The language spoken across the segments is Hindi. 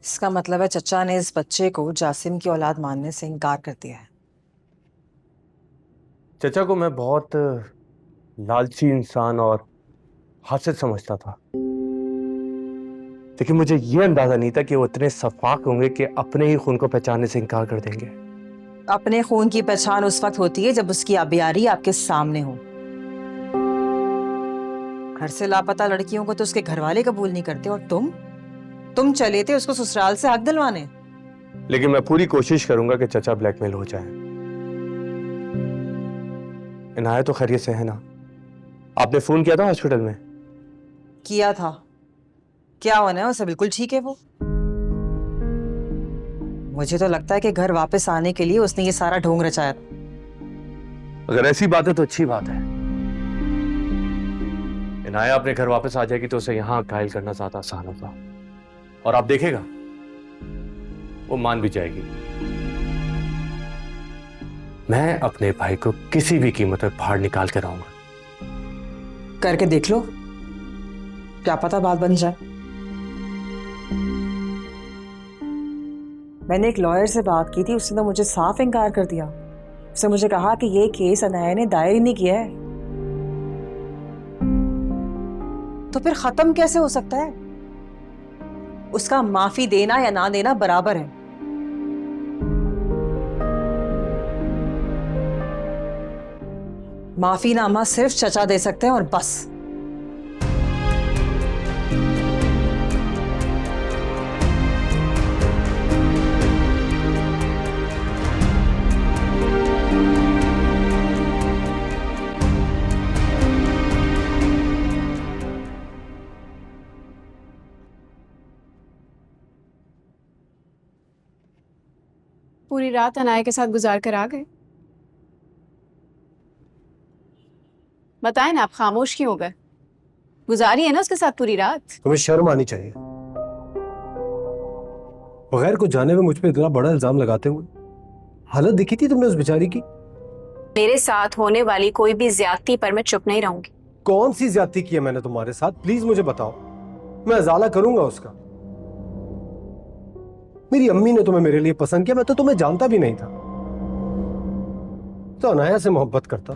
इसका मतलब है चचा ने इस बच्चे को जासिम की औलाद मानने से इनकार कर दिया है। चचा को मैं बहुत लालची इंसान और हासिद समझता था, लेकिन मुझे यह अंदाजा नहीं था कि वो इतने सफाक होंगे कि अपने ही खून को पहचानने से इनकार कर देंगे। अपने खून की पहचान उस वक्त होती है जब उसकी आबियारी आपके सामने हो। घर से लापता लड़कियों को तो उसके घर वाले कबूल नहीं करते, और तुम चले थे उसको ससुराल से हक दिलवाने। लेकिन मैं पूरी कोशिश करूंगा कि चचा ब्लैकमेल हो जाए। इनाया तो खैरियत से है ना? आपने फोन किया था हॉस्पिटल में? किया था। क्या होना है उसे? बिल्कुल ठीक है वो। मुझे तो लगता है कि घर वापस आने के लिए उसने ये सारा ढोंग रचाया था। अगर ऐसी बात है तो अच्छी बात है। इनाया अपने घर वापस आ जाएगी तो उसे यहां घायल करना ज्यादा आसान होगा, और आप देखेगा वो मान भी जाएगी। मैं अपने भाई को किसी भी कीमत पर बाहर निकाल कर आऊंगा। करके देख लो, क्या पता बात बन जाए। मैंने एक लॉयर से बात की थी, उसने तो मुझे साफ इनकार कर दिया। उसने मुझे कहा कि ये केस अनाया ने दायर ही नहीं किया है। तो फिर खत्म कैसे हो सकता है? उसका माफी देना या ना देना बराबर है। माफीनामा सिर्फ चचा दे सकते हैं और बस। पूरी रात अनाया के साथ गुजार कर आ गए। बताएं ना, आप खामोश क्यों हो गए? गुजारी है ना उसके साथ पूरी रात। तुम्हें शर्म आनी चाहिए, बगैर कुछ जाने में मुझ पे इतना बड़ा इल्जाम लगाते हुए। हालत देखी थी तुमने उस बेचारी की? मेरे साथ होने वाली कोई भी ज्यादती पर मैं चुप नहीं रहूंगी। कौन सी ज्यादती की है मैंने तुम्हारे साथ? प्लीज मुझे बताओ, मैं अजाला करूंगा उसका। मेरी अम्मी ने तुम्हें मेरे लिए पसंद किया, मैं तो तुम्हें जानता भी नहीं था। तो अनाया से मोहब्बत करता।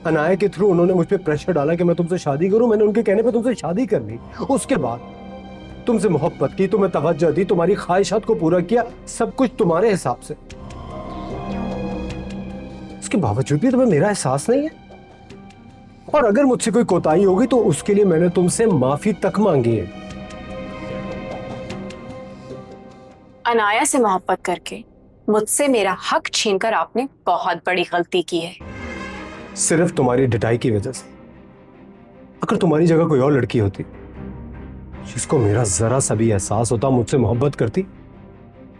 अनाया के थ्रू उन्होंने मुझ पे प्रेशर डाला कि मैं तुमसे शादी करूं। मैंने उनके कहने पे तुमसे शादी कर ली। उसके बाद तुमसे मोहब्बत की, तुम्हें तवज्जो दी, तुम्हारी ख्वाहिशात को पूरा किया, सब कुछ तुम्हारे हिसाब से। इसके बावजूद भी तुम्हें मेरा एहसास नहीं है। और अगर मुझसे कोई कोताही होगी तो उसके लिए मैंने तुमसे माफी तक मांगी है। अनाया से मोहब्बत करके मुझसे मेरा हक छीनकर आपने बहुत बड़ी गलती की है। सिर्फ तुम्हारी ढिठाई की वजह से। अगर तुम्हारी जगह कोई और लड़की होती जिसको मेरा जरा सा भी एहसास होता, मुझसे मोहब्बत करती,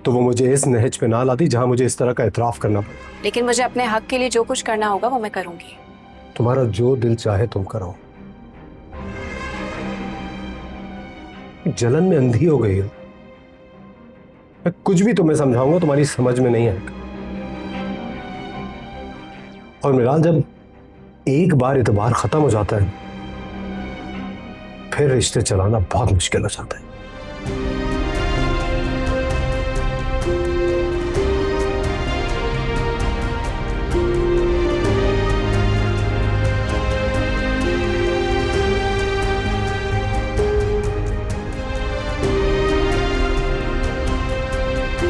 तो वो मुझे इस नहज पे ना लाती जहां मुझे इस तरह का इतराफ करना पड़ता। लेकिन मुझे अपने हक के लिए जो कुछ करना होगा वो मैं करूंगी। तुम्हारा जो दिल चाहे तुम करो। जलन में अंधी हो गई हो। मैं कुछ भी तुम्हें समझाऊंगा तुम्हारी समझ में नहीं आएगा। और मिलाल, जब एक बार इतबार खत्म हो जाता है फिर रिश्ते चलाना बहुत मुश्किल हो जाता है।